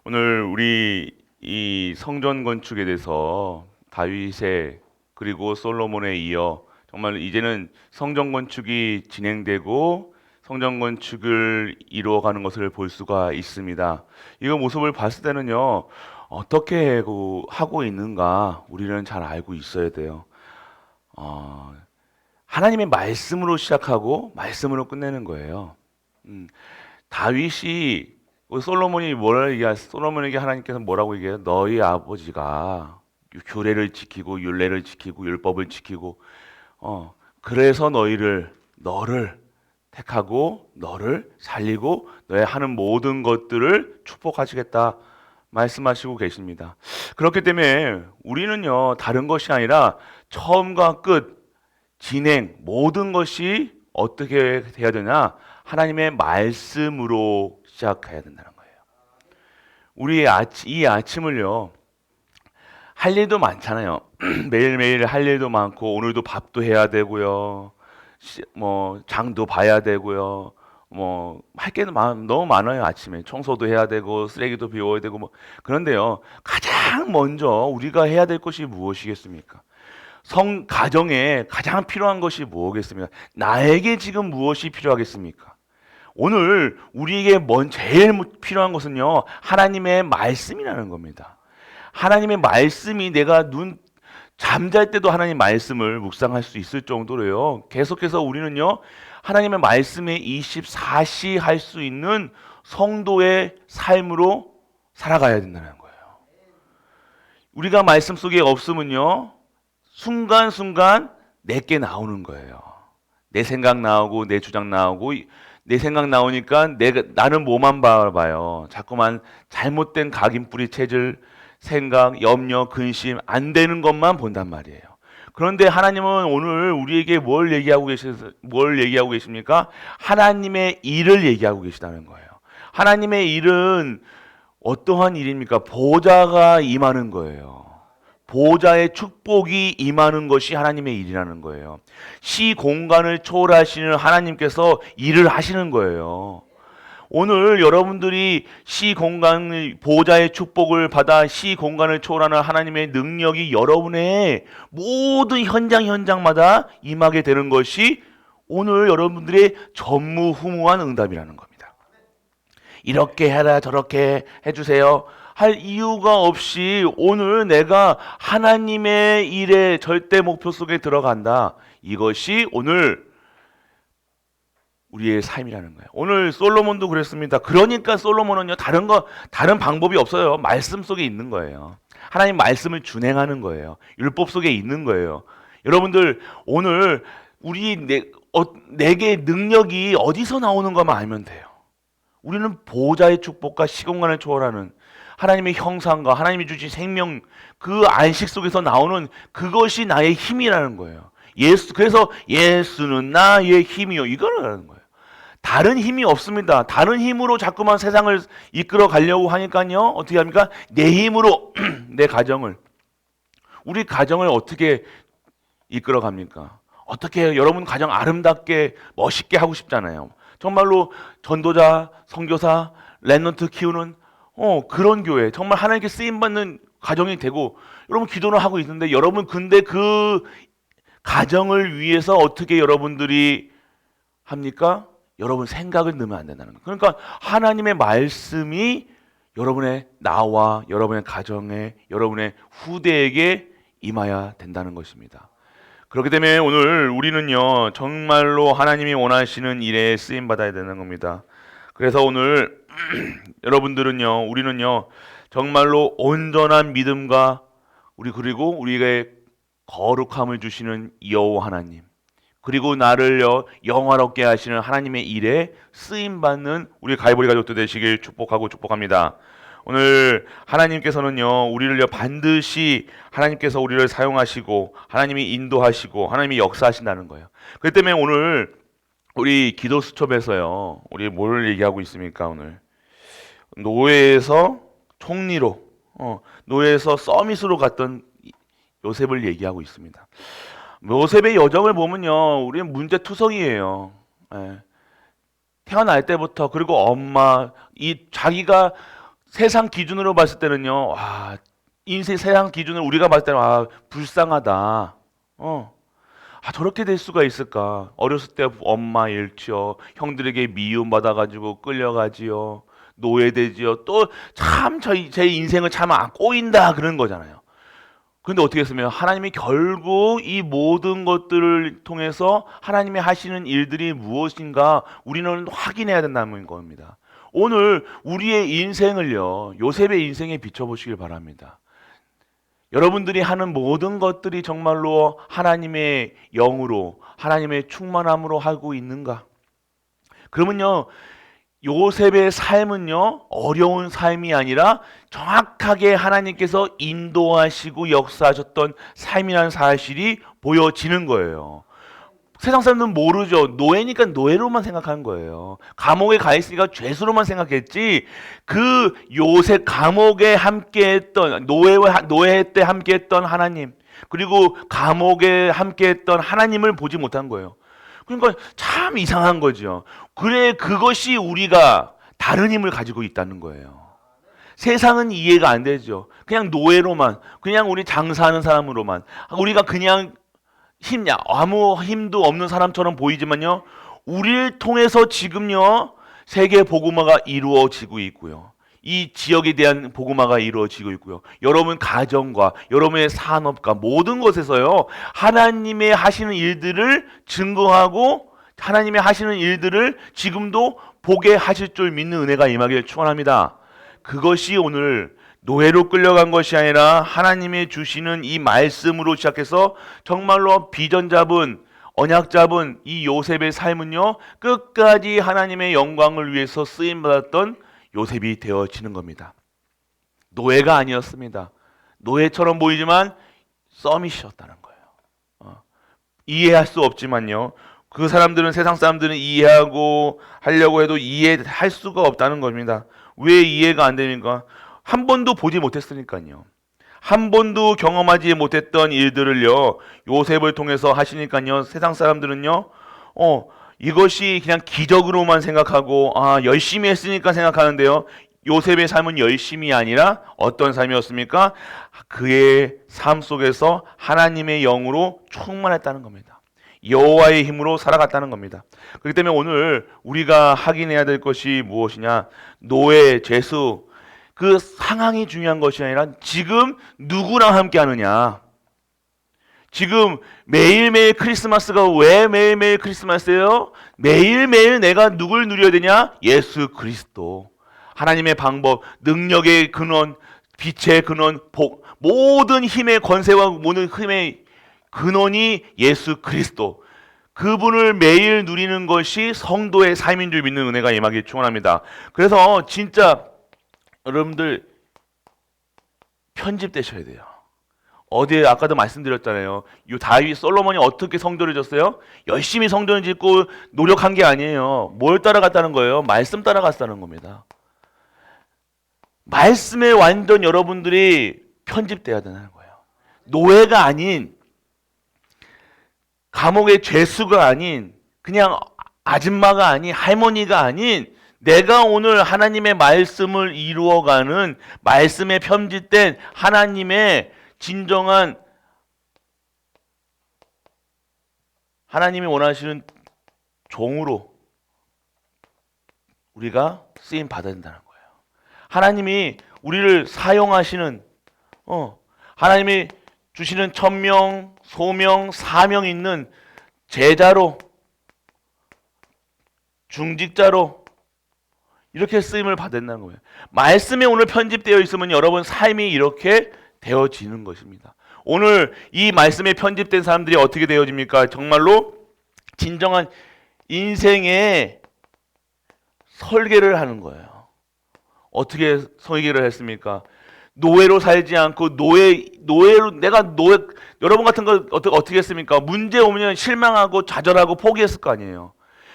오늘 우리 이 성전 건축에 대해서 다윗의 그리고 솔로몬에 이어 정말 이제는 성전 건축이 진행되고 성전 건축을 이루어가는 것을 볼 수가 있습니다. 이 모습을 봤을 때는요, 어떻게 하고 있는가 우리는 잘 알고 있어야 돼요. 어, 하나님의 말씀으로 시작하고 말씀으로 끝내는 거예요. 다윗이 솔로몬이 솔로몬에게 하나님께서 뭐라고 얘기해요? 너희 아버지가 규례를 지키고 율례를 지키고 율법을 지키고 그래서 너를 택하고 너를 살리고 너의 하는 모든 것들을 축복하시겠다 말씀하시고 계십니다. 그렇기 때문에 우리는요, 다른 것이 아니라 처음과 끝 진행 모든 것이 어떻게 돼야 되냐? 하나님의 말씀으로 시작해야 된다는 거예요. 이 아침을요, 할 일도 많잖아요. 매일매일 할 일도 많고, 오늘도 밥도 해야 되고요. 장도 봐야 되고요. 할 게 너무 많아요. 아침에 청소도 해야 되고, 쓰레기도 비워야 되고, 그런데요, 가장 먼저 우리가 해야 될 것이 무엇이겠습니까? 가정에 가장 필요한 것이 무엇이겠습니까? 나에게 지금 무엇이 필요하겠습니까? 오늘 우리에게 제일 필요한 것은요, 하나님의 말씀이라는 겁니다. 하나님의 말씀이 내가 잠잘 때도 하나님 말씀을 묵상할 수 있을 정도로요, 계속해서 우리는요, 하나님의 말씀에 24시 할 수 있는 성도의 삶으로 살아가야 된다는 거예요. 우리가 말씀 속에 없으면요, 순간순간 내게 나오는 거예요. 내 생각 나오고 내 주장 나오고 내 생각 나오니까 나는 뭐만 봐요. 자꾸만 잘못된 각인뿌리 체질, 생각, 염려, 근심 안 되는 것만 본단 말이에요. 그런데 하나님은 오늘 우리에게 뭘 얘기하고 계십니까? 하나님의 일을 얘기하고 계시다는 거예요. 하나님의 일은 어떠한 일입니까? 보좌가 임하는 거예요. 보좌의 축복이 임하는 것이 하나님의 일이라는 거예요. 시 공간을 초월하시는 하나님께서 일을 하시는 거예요. 오늘 여러분들이 보좌의 축복을 받아 시 공간을 초월하는 하나님의 능력이 여러분의 모든 현장마다 임하게 되는 것이 오늘 여러분들의 전무후무한 응답이라는 겁니다. 이렇게 해라 저렇게 해주세요 할 이유가 없이 오늘 내가 하나님의 일의 절대 목표 속에 들어간다. 이것이 오늘 우리의 삶이라는 거예요. 오늘 솔로몬도 그랬습니다. 그러니까 솔로몬은요, 다른 방법이 없어요. 말씀 속에 있는 거예요. 하나님 말씀을 준행하는 거예요. 율법 속에 있는 거예요. 여러분들, 오늘 내게 능력이 어디서 나오는 것만 알면 돼요. 우리는 보좌의 축복과 시공간을 초월하는 하나님의 형상과 하나님이 주신 생명, 그 안식 속에서 나오는 그것이 나의 힘이라는 거예요. 그래서 예수는 나의 힘이요. 이거라는 거예요. 다른 힘이 없습니다. 다른 힘으로 자꾸만 세상을 이끌어 가려고 하니까요, 어떻게 합니까? 내 힘으로 우리 가정을 어떻게 이끌어 갑니까? 어떻게 해요? 여러분 가정 아름답게 멋있게 하고 싶잖아요. 정말로 전도자, 선교사, 랩런트 키우는 그런 교회, 정말 하나님께 쓰임받는 가정이 되고, 여러분 기도를 하고 있는데, 여러분 근데 그 가정을 위해서 어떻게 여러분들이 합니까? 여러분 생각을 넣으면 안 된다는 거예요. 그러니까 하나님의 말씀이 나와 여러분의 가정에, 여러분의 후대에게 임해야 된다는 것입니다. 그렇기 때문에 오늘 우리는요, 정말로 하나님이 원하시는 일에 쓰임 받아야 되는 겁니다. 그래서 오늘 우리는요, 정말로 온전한 믿음과 그리고 우리에게 거룩함을 주시는 여호와 하나님, 그리고 나를요 영화롭게 하시는 하나님의 일에 쓰임 받는 우리 가이보리 가족들 되시길 축복합니다. 오늘 하나님께서는요, 우리를요 반드시 하나님께서 우리를 사용하시고 하나님이 인도하시고 하나님이 역사하신다는 거예요. 그렇기 때문에 오늘 우리 기도 수첩에서요, 우리 뭘 얘기하고 있습니까? 오늘 노예에서 총리로, 노예에서 서밋으로 갔던 요셉을 얘기하고 있습니다. 요셉의 여정을 보면요, 우리는 문제투성이에요. 태어날 때부터, 그리고 자기가 세상 기준으로 봤을 때는요, 와, 인생 세상 기준으로 우리가 봤을 때는 불쌍하다. 저렇게 될 수가 있을까? 어렸을 때 엄마 잃지요. 형들에게 미움받아가지고 끌려가지요. 노예되지요. 또 참 제 인생을 참 꼬인다 그런 거잖아요. 그런데 어떻게 했으면 하나님이 결국 이 모든 것들을 통해서 하나님이 하시는 일들이 무엇인가 우리는 확인해야 된다는 겁니다. 오늘 우리의 인생을요, 요셉의 인생에 비춰보시길 바랍니다. 여러분들이 하는 모든 것들이 정말로 하나님의 영으로, 하나님의 충만함으로 하고 있는가? 그러면요, 요셉의 삶은요, 어려운 삶이 아니라 정확하게 하나님께서 인도하시고 역사하셨던 삶이라는 사실이 보여지는 거예요. 세상 사람들은 모르죠. 노예니까 노예로만 생각하는 거예요. 감옥에 가 있으니까 죄수로만 생각했지. 그 요셉 감옥에 함께했던 노예 때 함께했던 하나님, 그리고 감옥에 함께했던 하나님을 보지 못한 거예요. 그러니까 참 이상한 거죠. 그래, 그것이 우리가 다른 힘을 가지고 있다는 거예요. 세상은 이해가 안 되죠. 그냥 노예로만, 그냥 우리 장사하는 사람으로만, 우리가 그냥 아무 힘도 없는 사람처럼 보이지만요, 우리를 통해서 지금요, 세계 복음화가 이루어지고 있고요. 이 지역에 대한 복음화가 이루어지고 있고요. 여러분 가정과 여러분의 산업과 모든 것에서요, 하나님의 하시는 일들을 증거하고 하나님의 하시는 일들을 지금도 보게 하실 줄 믿는 은혜가 임하기를 축원합니다. 그것이 오늘 노예로 끌려간 것이 아니라 하나님의 주시는 이 말씀으로 시작해서 정말로 비전 잡은 언약 잡은 이 요셉의 삶은요, 끝까지 하나님의 영광을 위해서 쓰임 받았던 요셉이 되어지는 겁니다. 노예가 아니었습니다. 노예처럼 보이지만 서밋이었다는 거예요. 이해할 수 없지만요, 그 사람들은, 세상 사람들은 이해하고 하려고 해도 이해할 수가 없다는 겁니다. 왜 이해가 안 됩니까? 한 번도 보지 못했으니까요. 한 번도 경험하지 못했던 일들을요, 요셉을 통해서 하시니까요, 세상 사람들은요, 이것이 그냥 기적으로만 생각하고, 열심히 했으니까 생각하는데요, 요셉의 삶은 열심이 아니라 어떤 삶이었습니까? 그의 삶 속에서 하나님의 영으로 충만했다는 겁니다. 여호와의 힘으로 살아갔다는 겁니다. 그렇기 때문에 오늘 우리가 확인해야 될 것이 무엇이냐? 노예, 죄수, 그 상황이 중요한 것이 아니라 지금 누구랑 함께 하느냐. 지금 매일매일 크리스마스가 왜 매일매일 크리스마스예요? 매일매일 내가 누굴 누려야 되냐? 예수 그리스도. 하나님의 방법, 능력의 근원, 빛의 근원, 모든 힘의 권세와 모든 힘의 근원이 예수 그리스도. 그분을 매일 누리는 것이 성도의 삶인 줄 믿는 은혜가 임하기 축원합니다. 그래서 진짜 여러분들 편집되셔야 돼요. 어디에 아까도 말씀드렸잖아요. 이 다윗 솔로몬이 어떻게 성전을 졌어요? 열심히 성전을 짓고 노력한 게 아니에요. 뭘 따라갔다는 거예요? 말씀 따라갔다는 겁니다. 말씀에 완전 여러분들이 편집돼야 되는 거예요. 노예가 아닌, 감옥의 죄수가 아닌, 그냥 아줌마가 아닌, 할머니가 아닌, 내가 오늘 하나님의 말씀을 이루어가는, 말씀에 편집된 하나님의 진정한, 하나님이 원하시는 종으로 우리가 쓰임 받아야 된다는 거예요. 하나님이 우리를 사용하시는, 하나님이 주시는 천명, 소명, 사명 있는 제자로, 중직자로 이렇게 쓰임을 받았다는 거예요. 말씀에 오늘 편집되어 있으면 여러분 삶이 이렇게 되어지는 것입니다. 오늘 이 말씀에 편집된 사람들이 어떻게 되어집니까? 정말로 진정한 인생의 설계를 하는 거예요. 어떻게 설계를 했습니까? 노예로 살지 않고 노예로 여러분 같은 거 어떻게 했습니까? 문제 오면 실망하고 좌절하고 포기했을 거 아니에요.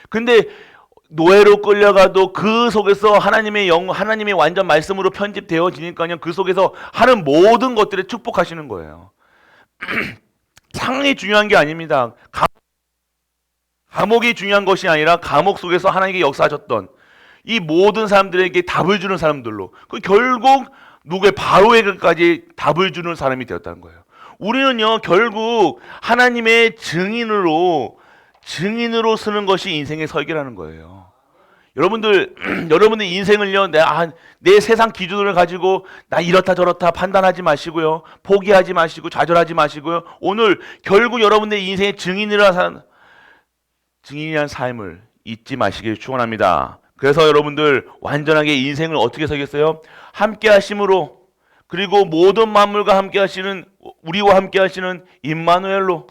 근데 노예로 끌려가도 그 속에서 하나님의 하나님의 완전 말씀으로 편집되어지니까요, 그 속에서 하는 모든 것들을 축복하시는 거예요. 상황이 중요한 게 아닙니다. 감옥이 중요한 것이 아니라 감옥 속에서 하나님께 역사하셨던, 이 모든 사람들에게 답을 주는 사람들로, 그 결국 누구의 바로에게까지 답을 주는 사람이 되었다는 거예요. 우리는요 결국 하나님의 증인으로 쓰는 것이 인생의 설계라는 거예요. 여러분들 여러분들 인생을요 내 세상 기준을 가지고 나 이렇다 저렇다 판단하지 마시고요, 포기하지 마시고 좌절하지 마시고요, 오늘 결국 여러분들 인생의 증인이라는 삶을 잊지 마시길 축원합니다. 그래서 여러분들 완전하게 인생을 어떻게 살겠어요? 함께 하심으로, 그리고 모든 만물과 함께 하시는, 우리와 함께 하시는 임마누엘로,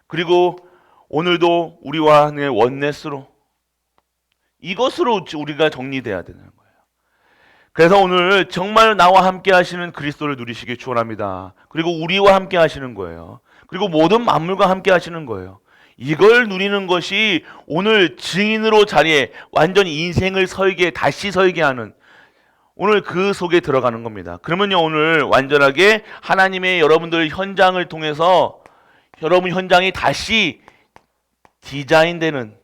그리고 오늘도 우리와 하는 원네스로, 이것으로 우리가 정리돼야 되는 거예요. 그래서 오늘 정말 나와 함께 하시는 그리스도를 누리시길 축원합니다. 그리고 우리와 함께 하시는 거예요. 그리고 모든 만물과 함께 하시는 거예요. 이걸 누리는 것이 오늘 증인으로 자리에 완전히 인생을 다시 설계하는, 오늘 그 속에 들어가는 겁니다. 그러면요 오늘 완전하게 하나님의 여러분들 현장을 통해서 여러분 현장이 다시 디자인되는,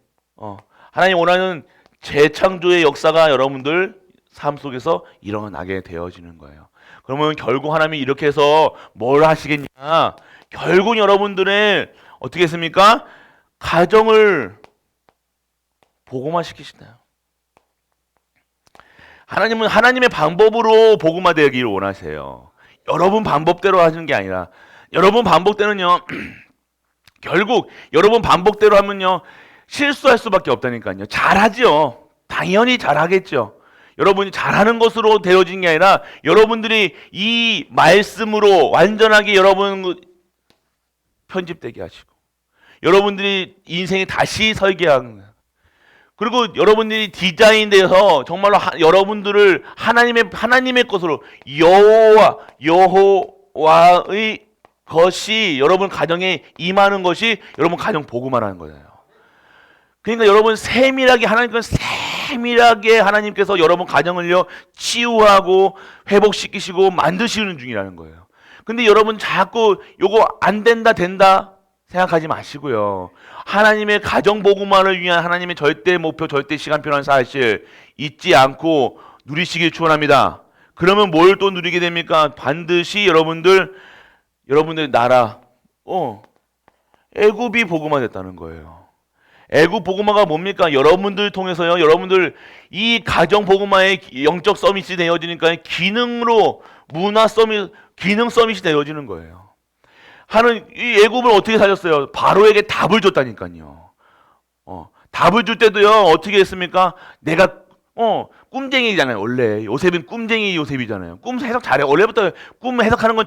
하나님 원하는 재창조의 역사가 여러분들 삶 속에서 일어나게 되어지는 거예요. 그러면 결국 하나님이 이렇게 해서 뭘 하시겠냐? 결국 여러분들의 어떻게 했습니까? 가정을 복음화시키시나요? 하나님은 하나님의 방법으로 복음화되기를 원하세요. 여러분 방법대로 하시는 게 아니라, 여러분 방법대로는요 결국 여러분 방법대로 하면요 실수할 수밖에 없다니까요. 잘하죠. 당연히 잘하겠죠. 여러분이 잘하는 것으로 되어진 게 아니라 여러분들이 이 말씀으로 완전하게 여러분 편집되게 하시고, 여러분들이 인생이 다시 설계하는, 그리고 여러분들이 디자인돼서 정말로 여러분들을 하나님의 것으로, 여호와의 것이 여러분 가정에 임하는 것이 여러분 가정 복음화라는 거예요. 그러니까 여러분 세밀하게 하나님께서 여러분 가정을요 치유하고 회복시키시고 만드시는 중이라는 거예요. 근데 여러분 자꾸 요거 안 된다 생각하지 마시고요, 하나님의 가정 복음화를 위한 하나님의 절대 목표, 절대 시간표라는 사실 잊지 않고 누리시길 축원합니다. 그러면 뭘 또 누리게 됩니까? 반드시 여러분들 나라 애굽이 복음화됐다는 거예요. 애굽 복음화가 뭡니까? 여러분들 통해서요, 여러분들 이 가정 복음화의 영적 서밋이 되어지니까 기능으로 기능 서밋이 되어지는 거예요. 이 애굽을 어떻게 살렸어요? 바로에게 답을 줬다니까요. 답을 줄 때도요 어떻게 했습니까? 내가 꿈쟁이잖아요. 원래 요셉은 꿈쟁이 요셉이잖아요. 꿈 해석 잘해. 원래부터 꿈 해석하는 건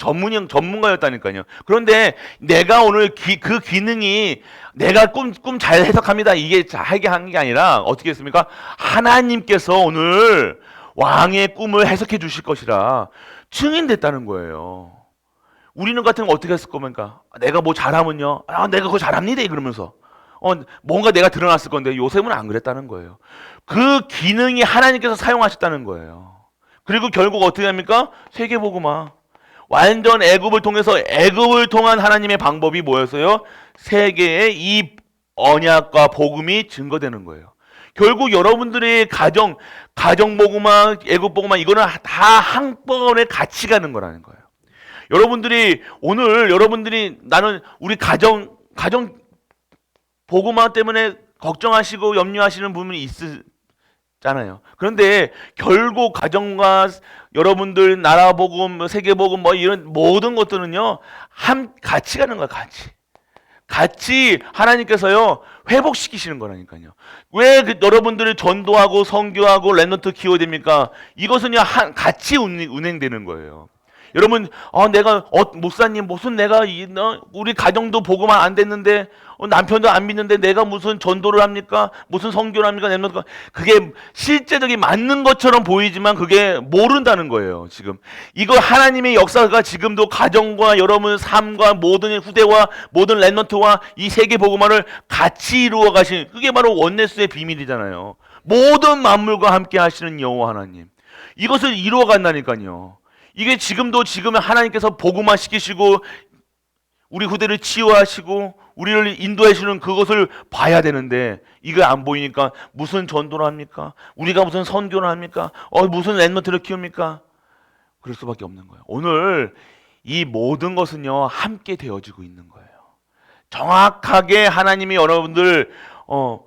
전문가였다니까요. 그런데 내가 오늘 그 기능이 내가 꿈 잘 해석합니다, 이게 하게 한 게 아니라 어떻게 했습니까? 하나님께서 오늘 왕의 꿈을 해석해 주실 것이라 증인됐다는 거예요. 우리는 같은 거 어떻게 했을 겁니까? 내가 뭐 잘하면요, 내가 그거 잘합니다 그러면서 뭔가 내가 드러났을 건데, 요셉은 안 그랬다는 거예요. 그 기능이 하나님께서 사용하셨다는 거예요. 그리고 결국 어떻게 합니까? 세계복음화. 완전 애굽을 통한 하나님의 방법이 뭐였어요? 세계의 이 언약과 복음이 증거되는 거예요. 결국 여러분들의 가정 복음화, 애굽 복음화, 이거는 다 한 번에 같이 가는 거라는 거예요. 여러분들이 나는 우리 가정 복음화 때문에 걱정하시고 염려하시는 부분이 있잖아요. 그런데 결국 가정과 여러분들 나라 복음, 세계 복음 이런 모든 것들은요 같이 가는 거야. 같이 하나님께서요 회복시키시는 거라니까요. 왜 여러분들이 전도하고 선교하고 렘넌트 키워야 됩니까? 이것은요 같이 운행되는 거예요. 여러분, 내가 목사님 무슨 내가 우리 가정도 복음화 안 됐는데 남편도 안 믿는데 내가 무슨 전도를 합니까? 무슨 선교를 합니까? 그게 실제적인 맞는 것처럼 보이지만 그게 모른다는 거예요. 지금 이거 하나님의 역사가 지금도 가정과 여러분 삶과 모든 후대와 모든 렘넌트와 이 세계 복음화를 같이 이루어 가신, 그게 바로 원네스의 비밀이잖아요. 모든 만물과 함께 하시는 여호와 하나님, 이것을 이루어 간다니까요. 이게 지금 하나님께서 복음화 시키시고 우리 후대를 치유하시고 우리를 인도하시는 그것을 봐야 되는데 이거 안 보이니까 무슨 전도를 합니까? 우리가 무슨 선교를 합니까? 무슨 랩런트를 키웁니까? 그럴 수밖에 없는 거예요. 오늘 이 모든 것은요 함께 되어지고 있는 거예요. 정확하게 하나님이 여러분들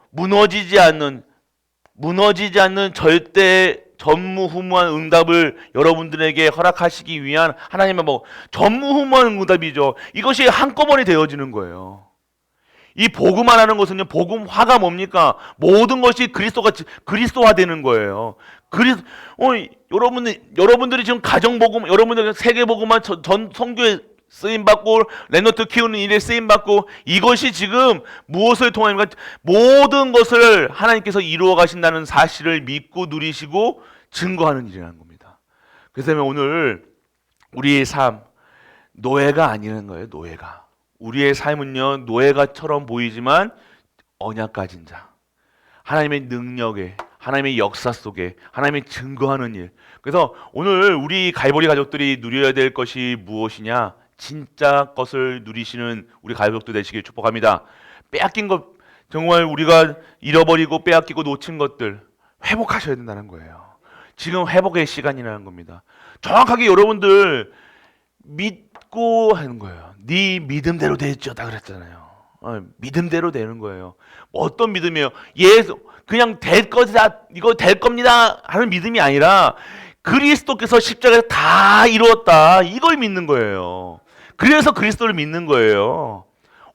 무너지지 않는 절대 전무후무한 응답을 여러분들에게 허락하시기 위한 하나님의 전무후무한 응답이죠. 이것이 한꺼번에 되어지는 거예요. 이 복음화라는 것은요, 복음화가 뭡니까? 모든 것이 그리스도화되는 거예요. 여러분들이 지금 가정복음, 여러분들 세계복음화 전 선교에 쓰임받고 랩런트 키우는 일에 쓰임받고 이것이 지금 무엇을 통하는가? 모든 것을 하나님께서 이루어 가신다는 사실을 믿고 누리시고 증거하는 일이라는 겁니다. 그래서 오늘 우리의 삶 노예가 아니라는 거예요. 노예가. 우리의 삶은요 노예가처럼 보이지만 언약 가진 자, 하나님의 능력에, 하나님의 역사 속에 하나님의 증거하는 일. 그래서 오늘 우리 갈보리 가족들이 누려야 될 것이 무엇이냐? 진짜 것을 누리시는 우리 가족들 되시길 축복합니다. 빼앗긴 것, 정말 우리가 잃어버리고 빼앗기고 놓친 것들 회복하셔야 된다는 거예요. 지금 회복의 시간이라는 겁니다. 정확하게 여러분들 믿고 하는 거예요. 네 믿음대로 되었다 그랬잖아요. 믿음대로 되는 거예요. 어떤 믿음이에요? 예수 그냥 될 거다, 이거 될 겁니다 하는 믿음이 아니라 그리스도께서 십자가에서 다 이루었다, 이걸 믿는 거예요. 그래서 그리스도를 믿는 거예요.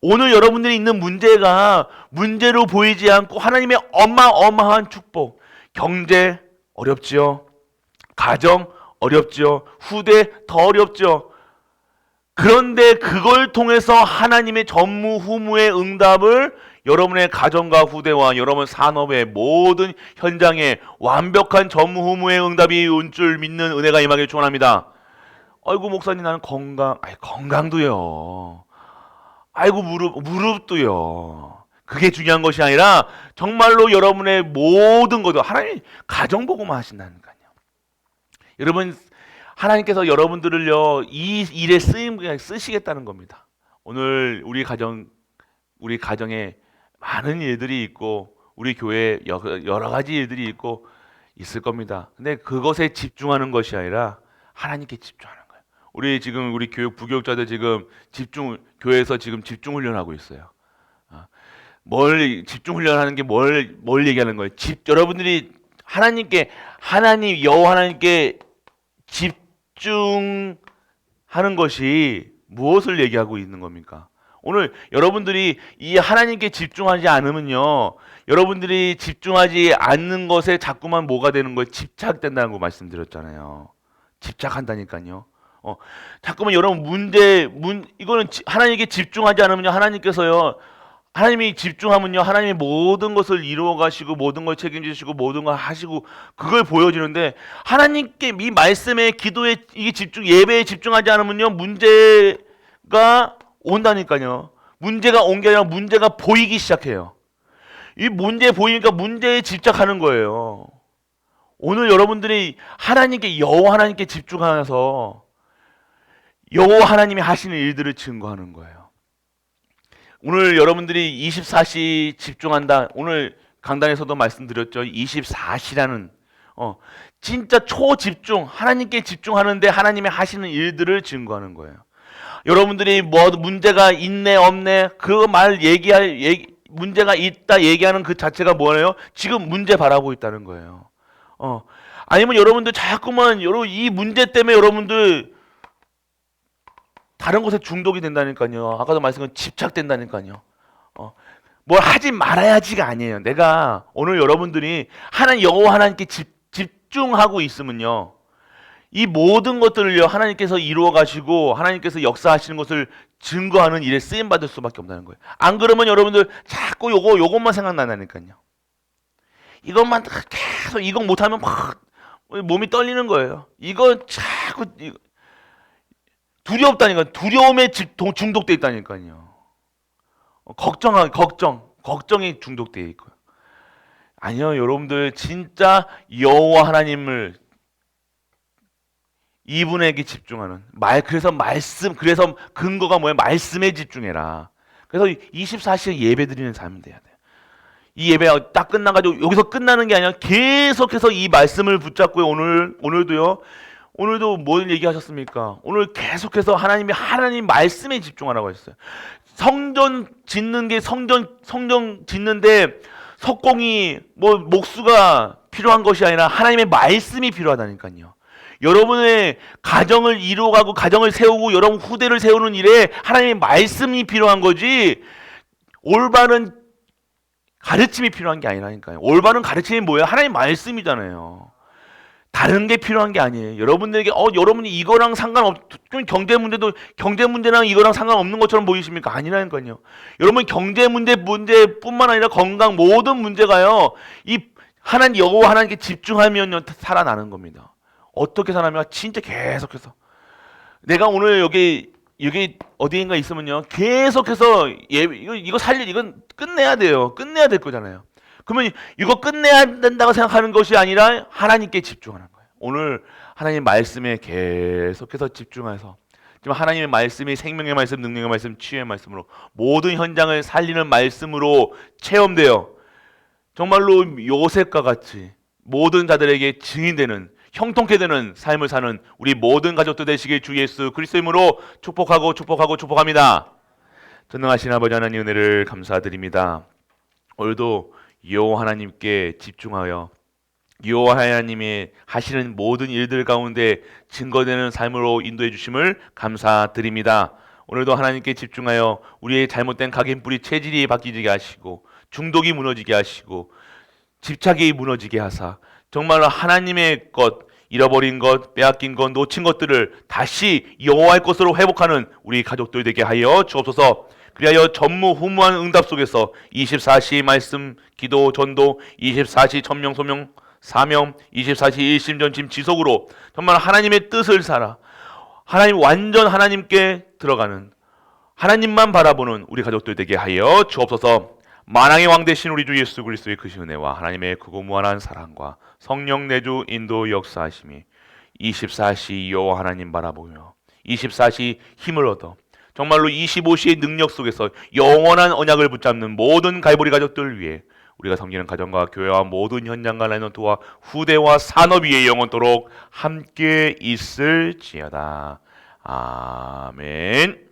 오늘 여러분들이 있는 문제가 문제로 보이지 않고 하나님의 어마어마한 축복, 경제 어렵지요, 가정 어렵지요, 후대 더 어렵죠. 그런데 그걸 통해서 하나님의 전무후무의 응답을 여러분의 가정과 후대와 여러분 산업의 모든 현장에 완벽한 전무후무의 응답이 온 줄 믿는 은혜가 임하길 축원합니다. 아이고 목사님 나는 건강도요. 아이고 무릎도요. 그게 중요한 것이 아니라 정말로 여러분의 모든 것도 하나님 가정복음화 하신다니까요. 여러분 하나님께서 여러분들을요 이 일에 쓰시겠다는 겁니다. 오늘 우리 가정에 많은 일들이 있고 우리 교회에 여러 가지 일들이 있고 있을 겁니다. 근데 그것에 집중하는 것이 아니라 하나님께 집중하는 거예요. 우리 부교육자들 지금 교회에서 지금 집중 훈련하고 있어요. 뭘 집중 훈련하는 게 뭘 얘기하는 거예요? 여러분들이 여호와 하나님께 집중하는 것이 무엇을 얘기하고 있는 겁니까? 오늘 여러분들이 이 하나님께 집중하지 않으면요, 여러분들이 집중하지 않는 것에 자꾸만 뭐가 되는 거예요? 집착된다는 거 말씀드렸잖아요. 집착한다니까요. 자꾸만 여러분 이거는 하나님께 집중하지 않으면요, 하나님이 집중하면요, 하나님이 모든 것을 이루어 가시고 모든 걸 책임지시고 모든 걸 하시고 그걸 보여주는데, 하나님께 이 말씀에 기도에 이 예배에 집중하지 않으면요 문제가 온다니까요. 문제가 온 게 아니라 문제가 보이기 시작해요. 이 문제 보이니까 문제에 집착하는 거예요. 오늘 여러분들이 여호와 하나님께 집중하면서 여호와 하나님이 하시는 일들을 증거하는 거예요. 오늘 여러분들이 24시 집중한다. 오늘 강단에서도 말씀드렸죠. 24시라는 진짜 초집중, 하나님께 집중하는데 하나님이 하시는 일들을 증거하는 거예요. 여러분들이 문제가 있네 없네 그 문제가 있다 얘기하는 그 자체가 뭐예요? 지금 문제 바라보고 있다는 거예요. 아니면 여러분들 자꾸만 이 문제 때문에 여러분들 다른 것에 중독이 된다니까요. 아까도 말씀드린 집착된다니까요. 뭘 하지 말아야지가 아니에요. 내가 오늘 여러분들이 여호와 하나님께 집중하고 있으면요, 이 모든 것들을요 하나님께서 이루어 가시고 하나님께서 역사하시는 것을 증거하는 일에 쓰임 받을 수밖에 없다는 거예요. 안 그러면 여러분들 자꾸 요것만 생각난다니까요. 이것만 계속 이거 못하면 막 몸이 떨리는 거예요. 이거 자꾸 두렵다니까. 두려움에 중독돼 있다니까요. 걱정이 중독돼 있고요. 아니요, 여러분들 진짜 여호와 하나님을 이분에게 집중하는 그래서 말씀, 그래서 근거가 뭐야? 말씀에 집중해라. 그래서 24시간 예배 드리는 삶이 돼야 돼요. 이 예배가 딱 끝나가지고 여기서 끝나는 게 아니라 계속해서 이 말씀을 붙잡고요. 오늘도요. 오늘도 뭘 얘기하셨습니까? 오늘 계속해서 하나님 말씀에 집중하라고 했어요. 성전 짓는데 석공이 뭐 목수가 필요한 것이 아니라 하나님의 말씀이 필요하다니까요. 여러분의 가정을 이루어가고 가정을 세우고 여러분 후대를 세우는 일에 하나님의 말씀이 필요한 거지 올바른 가르침이 필요한 게 아니라니까요. 올바른 가르침이 뭐예요? 하나님의 말씀이잖아요. 다른 게 필요한 게 아니에요. 여러분들에게 여러분이 이거랑 경제 문제랑 이거랑 상관없는 것처럼 보이십니까? 아니라니까요. 여러분 문제뿐만 아니라 건강 모든 문제가요. 이 여호와 하나님께 집중하면 살아나는 겁니다. 어떻게 살아나면 진짜 계속해서 내가 오늘 여기 어디인가 있으면요. 계속해서 이건 끝내야 돼요. 끝내야 될 거잖아요. 그러면 이거 끝내야 된다고 생각하는 것이 아니라 하나님께 집중하는 거예요. 오늘 하나님 말씀에 계속해서 집중해서 지금 하나님의 말씀이 생명의 말씀, 능력의 말씀, 치유의 말씀으로 모든 현장을 살리는 말씀으로 체험되어 정말로 요셉과 같이 모든 자들에게 증인되는 형통케 되는 삶을 사는 우리 모든 가족들 되시길 주 예수 그리스도의 이름으로 축복합니다. 전능하신 아버지 하나님 은혜를 감사드립니다. 오늘도 여호와 하나님께 집중하여 여호와 하나님이 하시는 모든 일들 가운데 증거되는 삶으로 인도해 주심을 감사드립니다. 오늘도 하나님께 집중하여 우리의 잘못된 각인뿌리 체질이 바뀌게 하시고 중독이 무너지게 하시고 집착이 무너지게 하사 정말로 하나님의 것, 잃어버린 것, 빼앗긴 것, 놓친 것들을 다시 여호와의 것으로 회복하는 우리 가족들 되게 하여 주옵소서. 그리하여 전무후무한 응답 속에서 24시 말씀, 기도, 전도, 24시 천명, 소명, 사명, 24시 일심전심 지속으로 정말 하나님의 뜻을 살아 완전 하나님께 들어가는 하나님만 바라보는 우리 가족들 되게 하여 주옵소서. 만왕의 왕 되신 우리 주 예수 그리스도의 크신 은혜와 하나님의 크고 무한한 사랑과 성령 내주 인도 역사하심이 24시 여호와 하나님 바라보며 24시 힘을 얻어 정말로 25시의 능력 속에서 영원한 언약을 붙잡는 모든 갈보리 가족들을 위해 우리가 섬기는 가정과 교회와 모든 현장과 라이너트와 후대와 산업 위에 영원토록 함께 있을지어다. 아멘.